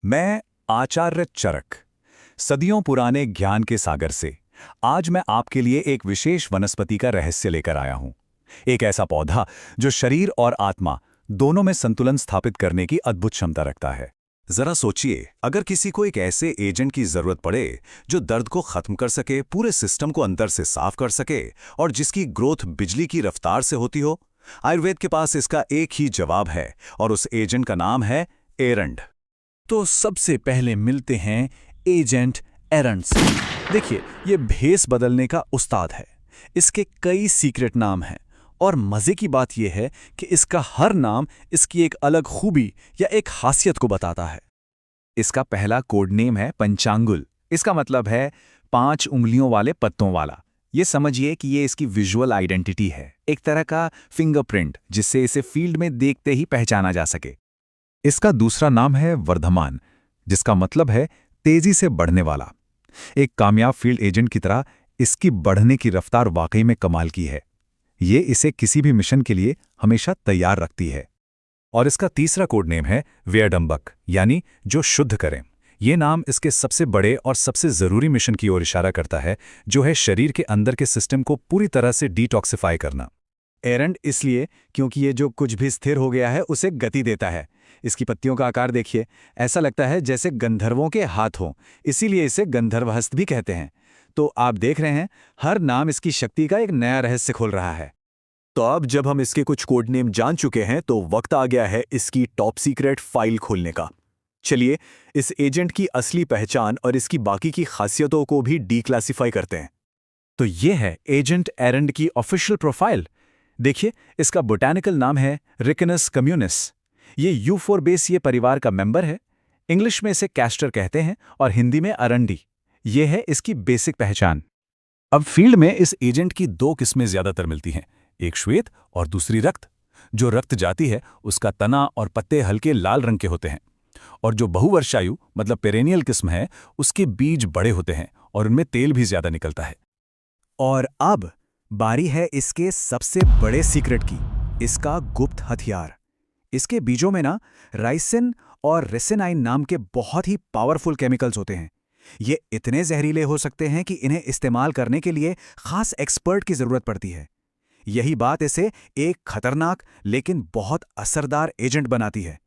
मैं आचार्य चरक, सदियों पुराने ज्ञान के सागर से आज मैं आपके लिए एक विशेष वनस्पति का रहस्य लेकर आया हूं। एक ऐसा पौधा जो शरीर और आत्मा दोनों में संतुलन स्थापित करने की अद्भुत क्षमता रखता है। जरा सोचिए, अगर किसी को एक ऐसे एजेंट की जरूरत पड़े जो दर्द को खत्म कर सके, पूरे सिस्टम को अंदर से साफ कर सके और जिसकी ग्रोथ बिजली की रफ्तार से होती हो, आयुर्वेद के पास इसका एक ही जवाब है और उस एजेंट का नाम है एरंड। तो सबसे पहले मिलते हैं एजेंट एरंड से। देखिए, ये भेस बदलने का उस्ताद है। इसके कई सीक्रेट नाम हैं और मजे की बात यह है कि इसका हर नाम इसकी एक अलग खूबी या एक खासियत को बताता है। इसका पहला कोड नेम है पंचांगुल। इसका मतलब है 5 उंगलियों वाले पत्तों वाला। ये समझिए कि ये इसकी विजुअल आइडेंटिटी है, एक तरह का फिंगरप्रिंट जिससे इसे फील्ड में देखते ही पहचाना जा सके। इसका दूसरा नाम है वर्धमान, जिसका मतलब है तेजी से बढ़ने वाला। एक कामयाब फील्ड एजेंट की तरह इसकी बढ़ने की रफ्तार वाकई में कमाल की है। ये इसे किसी भी मिशन के लिए हमेशा तैयार रखती है। और इसका तीसरा कोड नेम है व्यडंबक, यानी जो शुद्ध करें। ये नाम इसके सबसे बड़े और सबसे जरूरी मिशन की ओर इशारा करता है, जो है शरीर के अंदर के सिस्टम को पूरी तरह से डिटॉक्सिफाई करना। एरंड इसलिए क्योंकि ये जो कुछ भी स्थिर हो गया है उसे गति देता है। इसकी पत्तियों का आकार देखिए, ऐसा लगता है जैसे गंधर्वों के हाथ हों, इसीलिए इसे गंधर्वहस्त भी कहते हैं। तो आप देख रहे हैं, हर नाम इसकी शक्ति का एक नया रहस्य खोल रहा है। तो अब जब हम इसके कुछ कोड नेम जान चुके हैं तो वक्त आ गया है इसकी टॉप सीक्रेट फाइल खोलने का। चलिए इस एजेंट की असली पहचान और इसकी बाकी की खासियतों को भी डीक्लासिफाई करते हैं। तो ये है एजेंट एरंड की ऑफिशियल प्रोफाइल। देखिए, इसका बोटैनिकल नाम है रिकनस कम्युनिस। ये यूफोरबेसिए परिवार का मेंबर है। इंग्लिश में इसे कैस्टर कहते हैं और हिंदी में अरंडी। ये है इसकी बेसिक पहचान। अब फील्ड में इस एजेंट की 2 किस्में ज्यादातर मिलती हैं, एक श्वेत और दूसरी रक्त। जो रक्त जाती है उसका तना और पत्ते हल्के लाल रंग के होते हैं, और जो बहुवर्षायु मतलब पेरेनियल किस्म है उसके बीज बड़े होते हैं और उनमें तेल भी ज्यादा निकलता है। और अब बारी है इसके सबसे बड़े सीक्रेट की, इसका गुप्त हथियार। इसके बीजों में ना राइसिन और रेसिनाइन नाम के बहुत ही पावरफुल केमिकल्स होते हैं। ये इतने जहरीले हो सकते हैं कि इन्हें इस्तेमाल करने के लिए खास एक्सपर्ट की जरूरत पड़ती है। यही बात इसे एक खतरनाक लेकिन बहुत असरदार एजेंट बनाती है।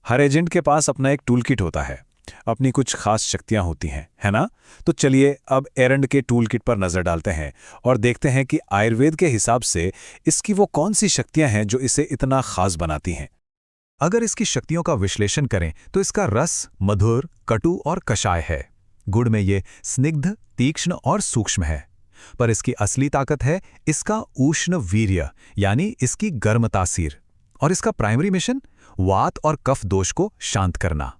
हर एजेंट के पास अपना एक टूल किट होता है, अपनी कुछ खास शक्तियां होती हैं, है ना? तो चलिए अब एरंड के टूल किट पर नजर डालते हैं और देखते हैं कि आयुर्वेद के हिसाब से इसकी वो कौन सी शक्तियां हैं जो इसे इतना खास बनाती हैं। अगर इसकी शक्तियों का विश्लेषण करें तो इसका रस मधुर, कटु और कषाय है। गुण में ये स्निग्ध, तीक्ष्ण और सूक्ष्म है। पर इसकी असली ताकत है इसका उष्ण वीर्य, यानी इसकी गर्म तासीर। और इसका प्राइमरी मिशन वात और कफ दोष को शांत करना।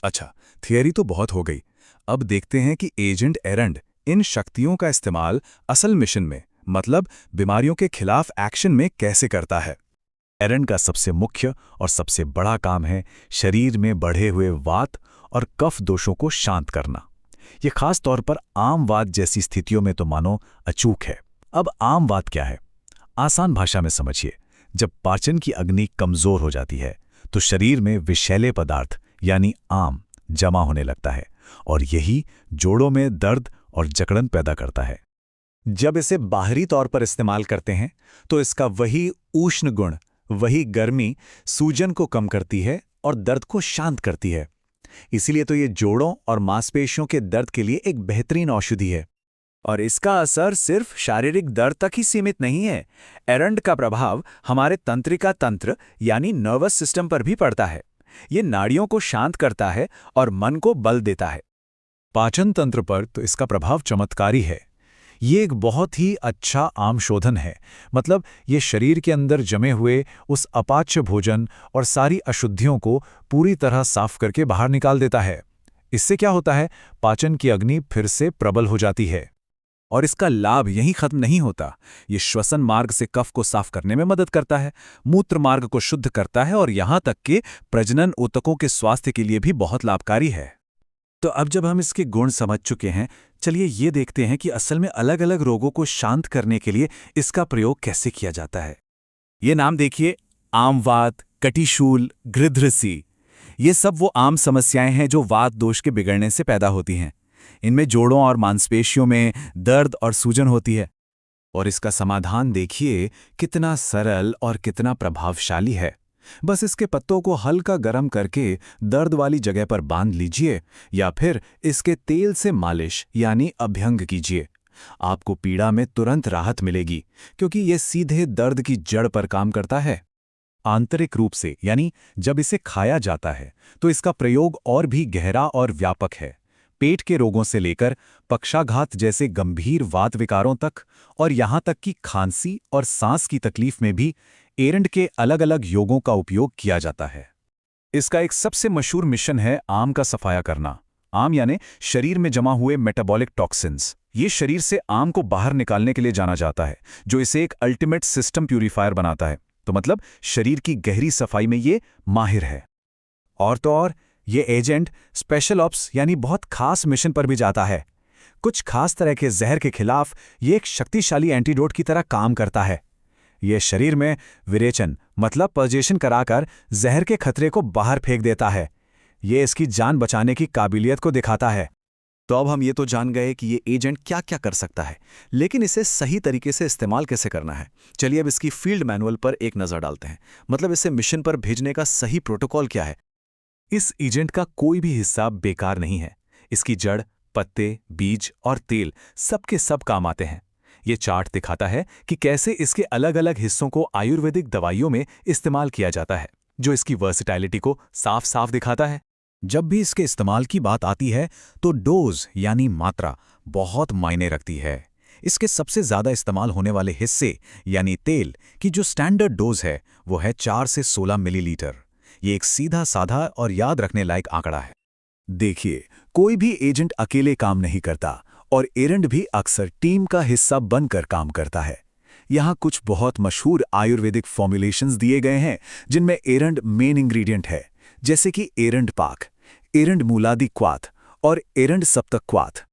अच्छा, थियरी तो बहुत हो गई। अब देखते हैं कि एजेंट एरंड इन शक्तियों का इस्तेमाल असल मिशन में, मतलब बीमारियों के खिलाफ एक्शन में कैसे करता है। एरंड का सबसे मुख्य और सबसे बड़ा काम है शरीर में बढ़े हुए वात और कफ दोषों को शांत करना। ये खास तौर पर आम वात जैसी स्थितियों में तो मानो अचूक है। अब आम वात क्या है? आसान भाषा में समझिए, जब पाचन की अग्नि कमजोर हो जाती है तो शरीर में विषैले पदार्थ यानी आम जमा होने लगता है और यही जोड़ों में दर्द और जकड़न पैदा करता है। जब इसे बाहरी तौर पर इस्तेमाल करते हैं तो इसका वही उष्ण गुण, वही गर्मी सूजन को कम करती है और दर्द को शांत करती है। इसीलिए तो ये जोड़ों और मांसपेशियों के दर्द के लिए एक बेहतरीन औषधि है। और इसका असर सिर्फ शारीरिक दर्द तक ही सीमित नहीं है। एरंड का प्रभाव हमारे तंत्रिका तंत्र यानी नर्वस सिस्टम पर भी पड़ता है। ये नाड़ियों को शांत करता है और मन को बल देता है। पाचन तंत्र पर तो इसका प्रभाव चमत्कारी है। ये एक बहुत ही अच्छा आम शोधन है, मतलब ये शरीर के अंदर जमे हुए उस अपाच्य भोजन और सारी अशुद्धियों को पूरी तरह साफ करके बाहर निकाल देता है। इससे क्या होता है, पाचन की अग्नि फिर से प्रबल हो जाती है। और इसका लाभ यहीं खत्म नहीं होता। ये श्वसन मार्ग से कफ को साफ करने में मदद करता है, मूत्र मार्ग को शुद्ध करता है और यहां तक कि प्रजनन ऊतकों के स्वास्थ्य के लिए भी बहुत लाभकारी है। तो अब जब हम इसके गुण समझ चुके हैं, चलिए ये देखते हैं कि असल में अलग अलग रोगों को शांत करने के लिए इसका प्रयोग कैसे किया जाता है। ये नाम देखिए, आमवात, कटिशूल, गृध्रसी। ये सब वो आम समस्याएं हैं जो वात दोष के बिगड़ने से पैदा होती हैं। इनमें जोड़ों और मांसपेशियों में दर्द और सूजन होती है। और इसका समाधान देखिए कितना सरल और कितना प्रभावशाली है। बस इसके पत्तों को हल्का गर्म करके दर्द वाली जगह पर बांध लीजिए या फिर इसके तेल से मालिश यानी अभ्यंग कीजिए। आपको पीड़ा में तुरंत राहत मिलेगी क्योंकि यह सीधे दर्द की जड़ पर काम करता है। आंतरिक रूप से यानी जब इसे खाया जाता है तो इसका प्रयोग और भी गहरा और व्यापक है। पेट के रोगों से लेकर पक्षाघात जैसे गंभीर वात विकारों तक और यहाँ तक कि खांसी और सांस की तकलीफ में भी एरंड के अलग अलग योगों का उपयोग किया जाता है। इसका एक सबसे मशहूर मिशन है आम का सफाया करना। आम यानी शरीर में जमा हुए मेटाबॉलिक टॉक्सिन्स। ये शरीर से आम को बाहर निकालने के लिए जाना जाता है, जो इसे एक अल्टीमेट सिस्टम प्यूरीफायर बनाता है। तो मतलब शरीर की गहरी सफाई में ये माहिर है। और तो और ये एजेंट स्पेशल ऑप्स यानी बहुत खास मिशन पर भी जाता है। कुछ खास तरह के जहर के खिलाफ ये एक शक्तिशाली एंटीडोट की तरह काम करता है। ये शरीर में विरेचन मतलब पर्जेशन कराकर जहर के खतरे को बाहर फेंक देता है। ये इसकी जान बचाने की काबिलियत को दिखाता है। तो अब हम ये तो जान गए कि ये एजेंट क्या क्या कर सकता है, लेकिन इसे सही तरीके से इस्तेमाल कैसे करना है। चलिए अब इसकी फील्ड मैनुअल पर एक नज़र डालते हैं। मतलब इसे मिशन पर भेजने का सही प्रोटोकॉल क्या है। इस एजेंट का कोई भी हिस्सा बेकार नहीं है। इसकी जड़, पत्ते, बीज और तेल सबके सब काम आते हैं। ये चार्ट दिखाता है कि कैसे इसके अलग अलग हिस्सों को आयुर्वेदिक दवाइयों में इस्तेमाल किया जाता है, जो इसकी वर्सिटैलिटी को साफ साफ दिखाता है। जब भी इसके इस्तेमाल की बात आती है तो डोज यानी मात्रा बहुत मायने रखती है। इसके सबसे ज़्यादा इस्तेमाल होने वाले हिस्से यानी तेल की जो स्टैंडर्ड डोज है वो है 4 से 16 मिलीलीटर। ये एक सीधा साधा और याद रखने लायक आंकड़ा है। देखिए, कोई भी एजेंट अकेले काम नहीं करता और एरंड भी अक्सर टीम का हिस्सा बनकर काम करता है। यहाँ कुछ बहुत मशहूर आयुर्वेदिक फॉर्मुलेशंस दिए गए हैं जिनमें एरंड मेन इंग्रेडिएंट है, जैसे कि एरंड पाक, एरंड मूलादि क्वाथ और एरंड सप्तक क्वाथ।